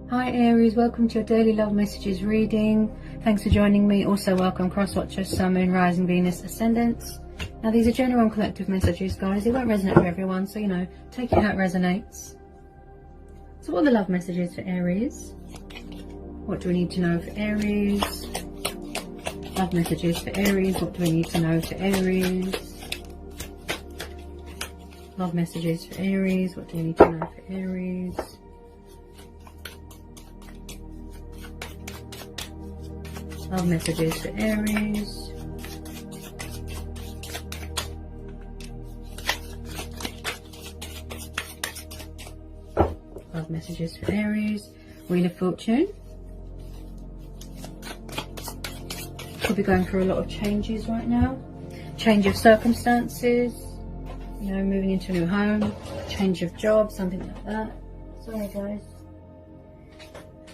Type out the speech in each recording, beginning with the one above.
Hi Aries, welcome to your daily love messages reading. Thanks for joining me. Also welcome cross watchers, Sun, Moon, Rising, Venus, Ascendants. Now these are general and collective messages, guys. It won't resonate for everyone, so take it how it resonates. So what are the love messages for Aries? What do we need to know for Aries? Love messages for Aries. What do we need to know for Aries? Love messages for Aries. What do we need to know for Aries? Love messages for Aries. Love messages for Aries. Wheel of Fortune. Could be going through a lot of changes right now. Change of circumstances. Moving into a new home. Change of job, something like that. Sorry guys.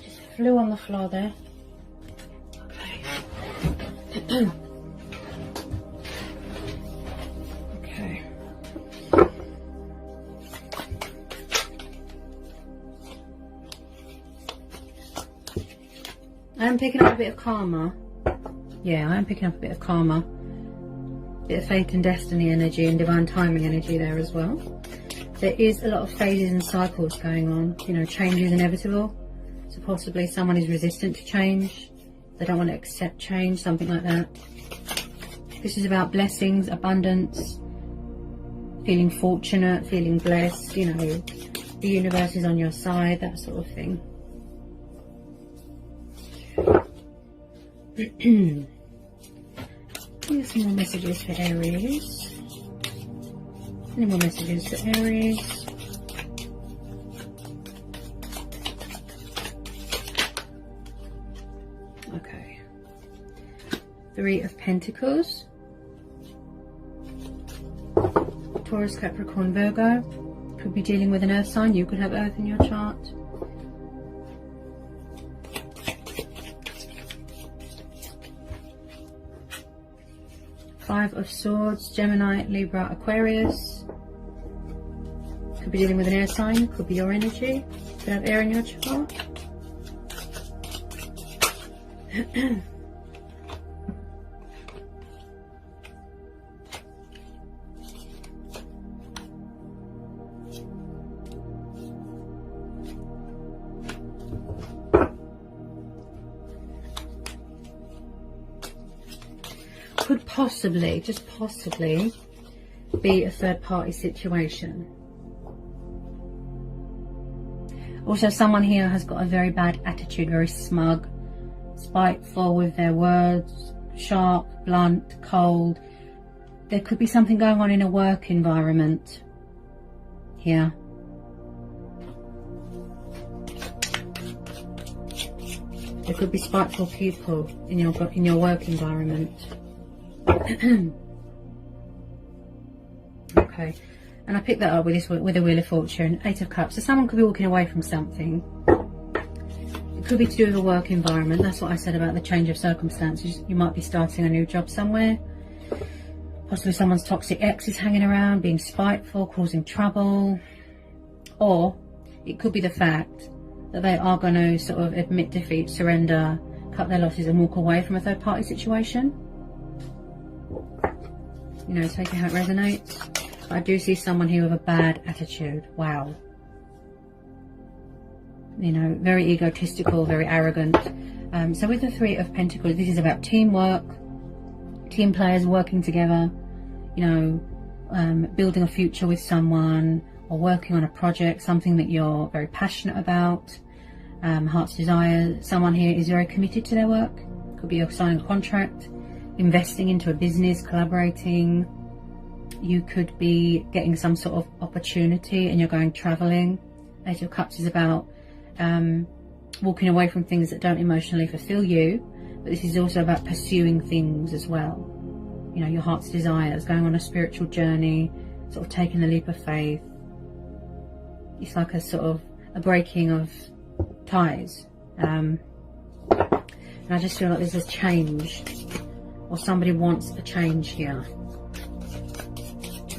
Just flew on the floor there. Okay. I'm picking up a bit of karma. Yeah, I am picking up a bit of karma. A bit of fate and destiny energy and divine timing energy there as well. There is a lot of phases and cycles going on. Change is inevitable. So possibly someone is resistant to change. They don't want to accept change, something like that. This is about blessings, abundance, feeling fortunate, feeling blessed, the universe is on your side, that sort of thing. Here's some more messages for Aries. Any more messages for Aries? Okay. Three of Pentacles. Taurus, Capricorn, Virgo. Could be dealing with an earth sign. You could have earth in your chart. Five of Swords. Gemini, Libra, Aquarius. Could be dealing with an air sign. Could be your energy. Could have air in your chart. Could possibly, just possibly, be a third party situation. Also, someone here has got a very bad attitude, very smug, spiteful with their words, sharp, blunt, cold. There could be something going on in a work environment here. There could be spiteful people in your work environment. Okay, and I picked that up with a Wheel of Fortune, Eight of Cups. So someone could be walking away from something. It could be to do with a work environment. That's what I said about the change of circumstances. You might be starting a new job somewhere. Possibly someone's toxic ex is hanging around, being spiteful, causing trouble. Or it could be the fact that they are going to sort of admit defeat, surrender, cut their losses and walk away from a third party situation. Take it how it resonates. But I do see someone here with a bad attitude. Wow. Very egotistical, very arrogant. So with the Three of Pentacles, this is about teamwork, team players working together, building a future with someone or working on a project, something that you're very passionate about, heart's desire. Someone here is very committed to their work. Could be signing a contract, investing into a business, collaborating. You could be getting some sort of opportunity and you're going traveling. Eight of Cups is about walking away from things that don't emotionally fulfill you, but this is also about pursuing things as well. Your heart's desires, going on a spiritual journey, sort of taking the leap of faith. It's like a sort of a breaking of ties. And I just feel like there's a change, or somebody wants a change here.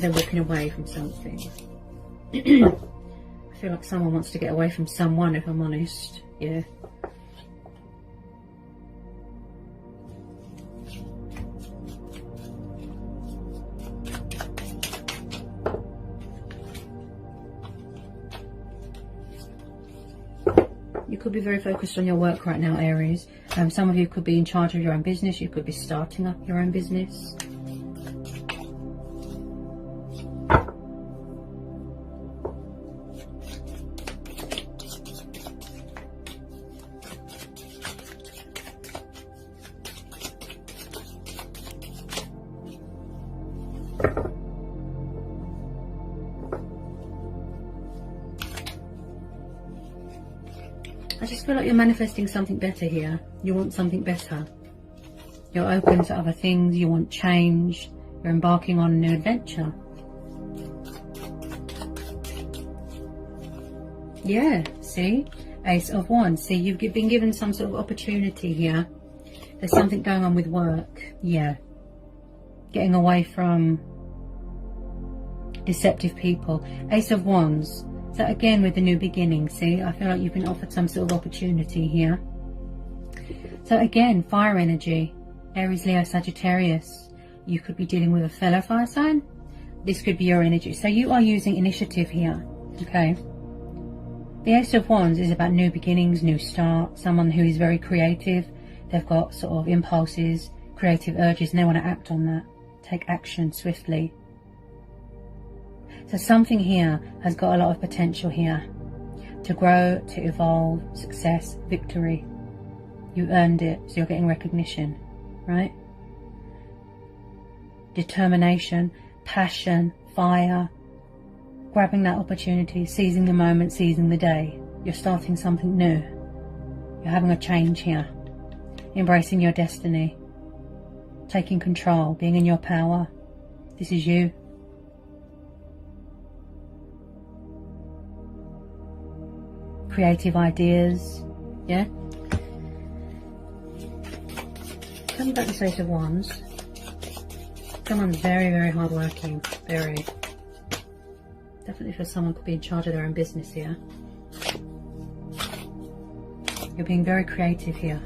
They're walking away from something. I feel like someone wants to get away from someone, if I'm honest. Yeah. You could be very focused on your work right now, Aries. Some of you could be in charge of your own business. You could be starting up your own business. I just feel like you're manifesting something better here. You want something better. You're open to other things. You want change. You're embarking on a new adventure. Yeah, see? Ace of Wands. See, you've been given some sort of opportunity here. There's something going on with work. Yeah. Getting away from deceptive people. Ace of Wands. So again, with the new beginning, see, I feel like you've been offered some sort of opportunity here. So again, fire energy, Aries, Leo, Sagittarius. You could be dealing with a fellow fire sign. This could be your energy. So you are using initiative here, okay? The Ace of Wands is about new beginnings, new start, someone who is very creative. They've got sort of impulses, creative urges, and they want to act on that, take action swiftly. So something here has got a lot of potential here to grow, to evolve, success, victory. You earned it, so you're getting recognition, right? Determination, passion, fire, grabbing that opportunity, seizing the moment, seizing the day. You're starting something new. You're having a change here. Embracing your destiny, taking control, being in your power. This is you. Creative ideas, yeah. Coming back to this Ace of Wands, someone's very, very hardworking, very. Definitely for someone could be in charge of their own business here. You're being very creative here.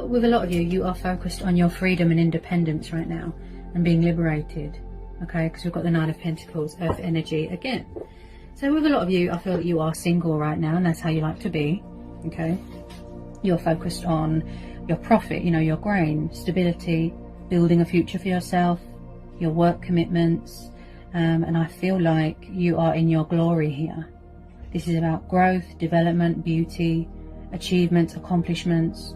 With a lot of you, you are focused on your freedom and independence right now and being liberated, okay, because we've got the Nine of Pentacles, Earth energy again. So with a lot of you, I feel that you are single right now, and that's how you like to be, okay. You're focused on your profit, you know, your grain, stability, building a future for yourself, your work commitments, and I feel like you are in your glory here. This is about growth, development, beauty, achievements, accomplishments,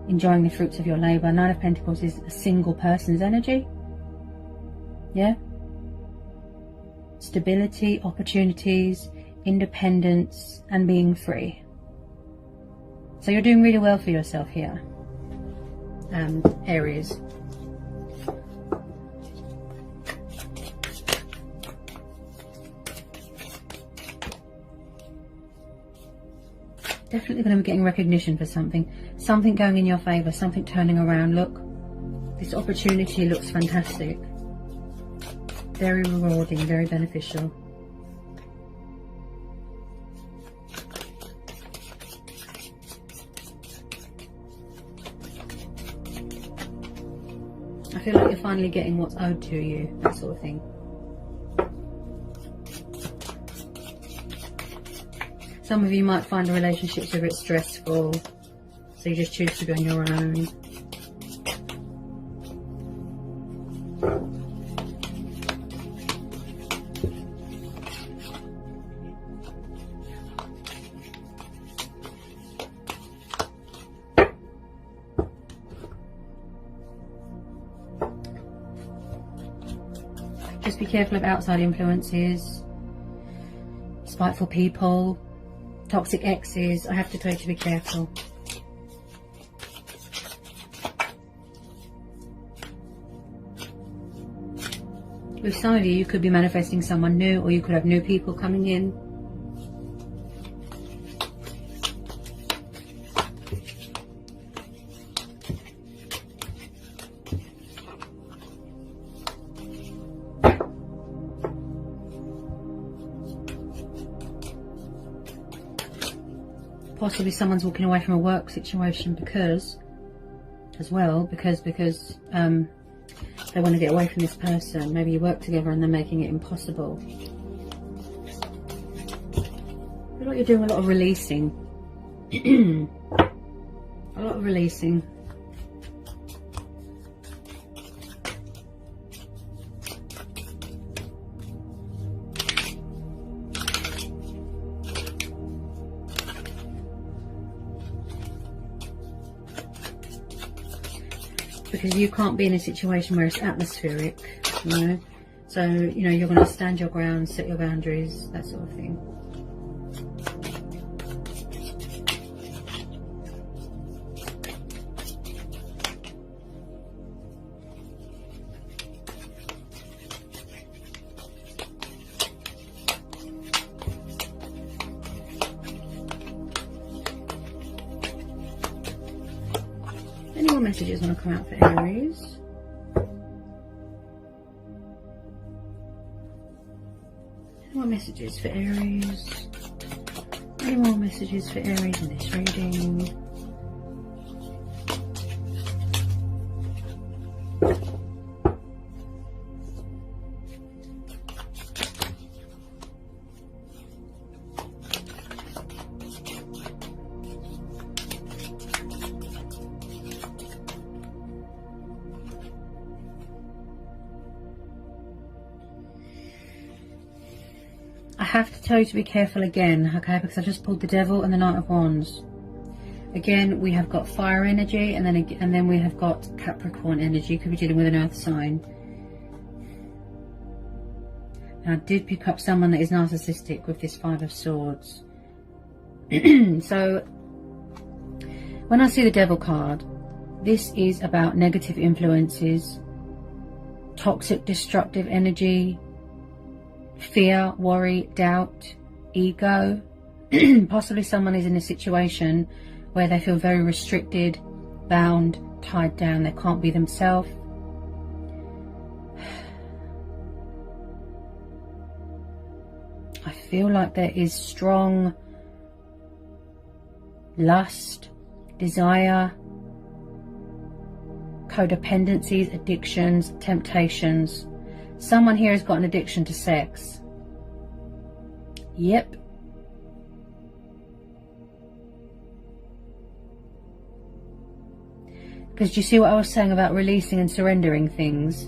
enjoying the fruits of your labor. Nine of Pentacles is a single person's energy. Yeah. Stability, opportunities, independence, and being free. So you're doing really well for yourself here, Aries. Definitely going to be getting recognition for something. Something going in your favour, something turning around. Look, this opportunity looks fantastic. Very rewarding, very beneficial. I feel like you're finally getting what's owed to you, that sort of thing. Some of you might find the relationships a bit stressful, so you just choose to be on your own. Just be careful of outside influences, spiteful people, toxic exes. I have to tell you to be careful. With some of you, you could be manifesting someone new, or you could have new people coming in. possibly someone's walking away from a work situation because they want to get away from this person. Maybe you work together and they're making it impossible. I feel like you're doing a lot of releasing. A lot of releasing. Because you can't be in a situation where it's atmospheric, you know. So, you know, you're going to stand your ground, set your boundaries, that sort of thing. Any more messages want to come out for Aries? Any more messages for Aries? Any more messages for Aries in this reading? I have to tell you to be careful again, okay, because I just pulled the Devil and the Knight of Wands. Again, we have got fire energy, and then we have got Capricorn energy. Could be dealing with an earth sign. And I did pick up someone that is narcissistic with this Five of Swords. So, when I see the Devil card, this is about negative influences, toxic, destructive energy, fear, worry, doubt, ego. Possibly someone is in a situation where they feel very restricted, bound, tied down. They can't be themselves. I feel like there is strong lust, desire, codependencies, addictions, temptations. Someone here has got an addiction to sex. Yep. Because do you see what I was saying about releasing and surrendering things?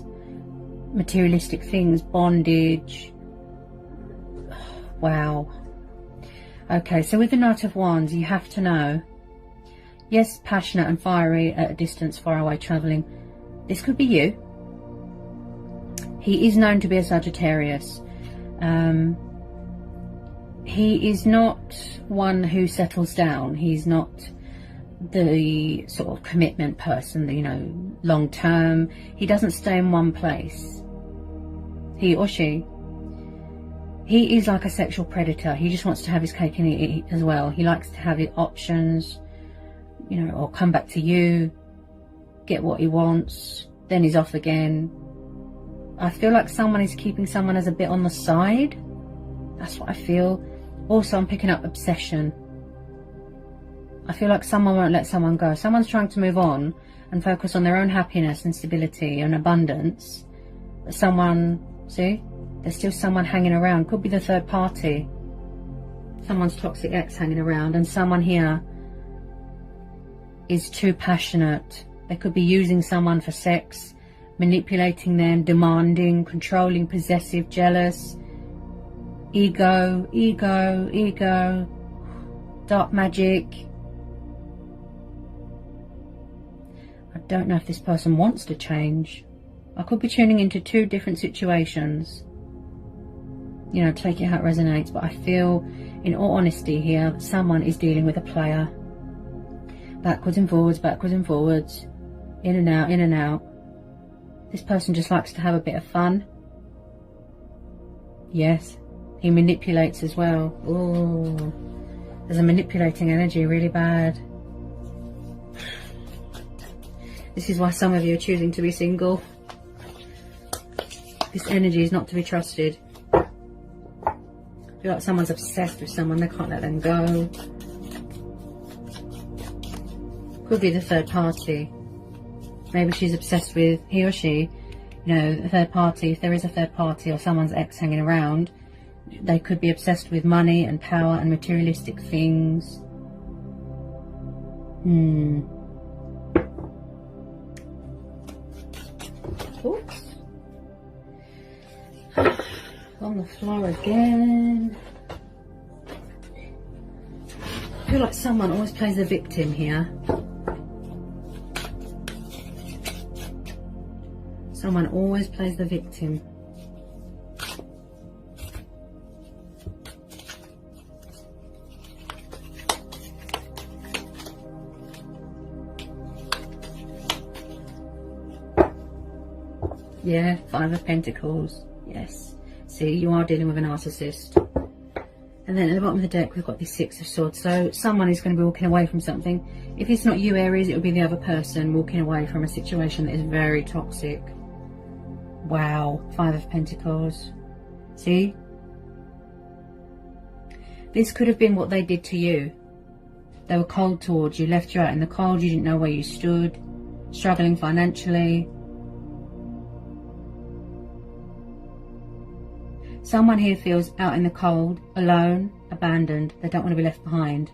Materialistic things, bondage. Wow. Okay, so with the Knight of Wands, you have to know. Yes, passionate and fiery at a distance, far away, travelling. This could be you. He is known to be a Sagittarius. He is not one who settles down. He's not the sort of commitment person, you know, long term. He doesn't stay in one place. He or she. He is like a sexual predator. He just wants to have his cake and eat it as well. He likes to have his options, you know, or come back to you, get what he wants, then he's off again. I feel like someone is keeping someone as a bit on the side. That's what I feel. Also, I'm picking up obsession. I feel like someone won't let someone go. Someone's trying to move on and focus on their own happiness and stability and abundance. But someone, see, there's still someone hanging around. Could be the third party. Someone's toxic ex hanging around, and someone here is too passionate. They could be using someone for sex, manipulating them, demanding, controlling, possessive, jealous, ego, dark magic. I don't know if this person wants to change. I could be tuning into two different situations. You know, take it how it resonates, but I feel, in all honesty here, that someone is dealing with a player. Backwards and forwards, in and out, in and out. This person just likes to have a bit of fun. Yes, he manipulates as well. Oh, there's a manipulating energy, really bad. This is why some of you are choosing to be single. This energy is not to be trusted. I feel like someone's obsessed with someone, they can't let them go. Could be the third party. Maybe she's obsessed with, he or she, you know, the third party. If there is a third party or someone's ex hanging around, they could be obsessed with money and power and materialistic things. Oops. On the floor again. I feel like someone always plays the victim here. Someone always plays the victim. Yeah, Five of Pentacles. Yes. See, you are dealing with a narcissist. And then at the bottom of the deck, we've got the Six of Swords. So someone is going to be walking away from something. If it's not you, Aries, it will be the other person walking away from a situation that is very toxic. Wow. Five of Pentacles. See? This could have been what they did to you. They were cold towards you, left you out in the cold. You didn't know where you stood. Struggling financially. Someone here feels out in the cold, alone, abandoned. They don't want to be left behind.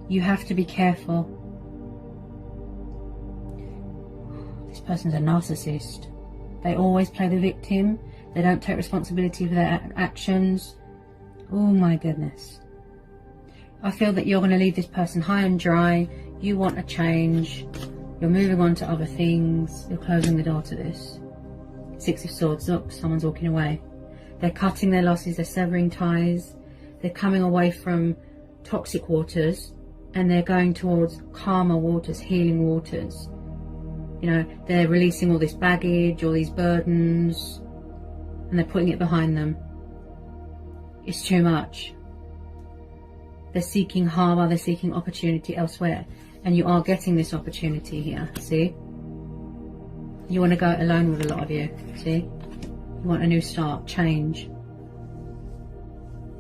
You have to be careful. This person's a narcissist. They always play the victim. They don't take responsibility for their actions. Oh my goodness. I feel that you're going to leave this person high and dry. You want a change. You're moving on to other things. You're closing the door to this. Six of Swords. Look, someone's walking away. They're cutting their losses. They're severing ties. They're coming away from toxic waters and they're going towards calmer waters, healing waters. You know, they're releasing all this baggage, all these burdens, and they're putting it behind them. It's too much. They're seeking harbour, they're seeking opportunity elsewhere. And you are getting this opportunity here, see? You want to go alone with a lot of you, see? You want a new start, change.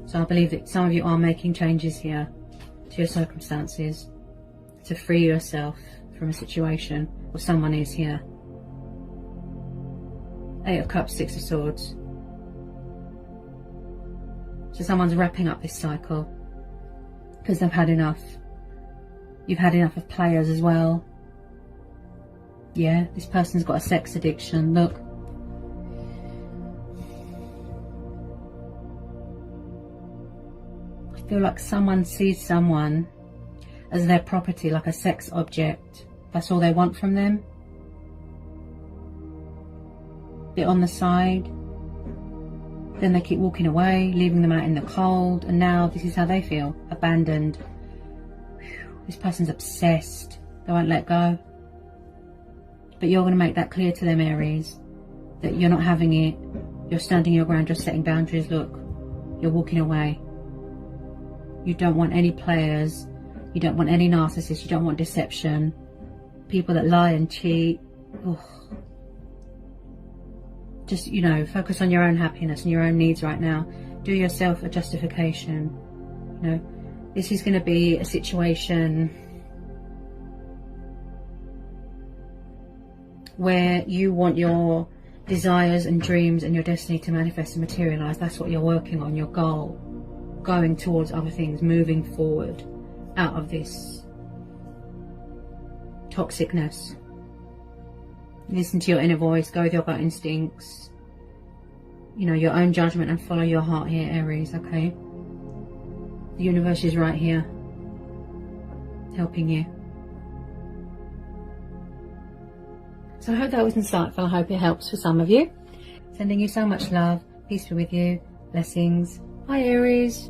So I believe that some of you are making changes here to your circumstances to free yourself from a situation, or someone is here. Eight of Cups, Six of Swords. So someone's wrapping up this cycle because they've had enough. You've had enough of players as well. Yeah, this person's got a sex addiction. Look. I feel like someone sees someone as their property, like a sex object. That's all they want from them. Bit on the side. Then they keep walking away, leaving them out in the cold. And now this is how they feel. Abandoned. Whew, this person's obsessed. They won't let go. But you're going to make that clear to them, Aries, that you're not having it. You're standing your ground, you're setting boundaries. Look, you're walking away. You don't want any players. You don't want any narcissists. You don't want deception. People that lie and cheat. Ugh. Just, you know, focus on your own happiness and your own needs right now. Do yourself a justification. You know, this is going to be a situation where you want your desires and dreams and your destiny to manifest and materialize. That's what you're working on, your goal. Going towards other things, moving forward out of this toxicness. Listen to your inner voice, go with your gut instincts, you know, your own judgment, and follow your heart here, Aries, okay? The universe is right here, helping you. So I hope that was insightful. I hope it helps for some of you. Sending you so much love. Peace be with you. Blessings. Bye, Aries.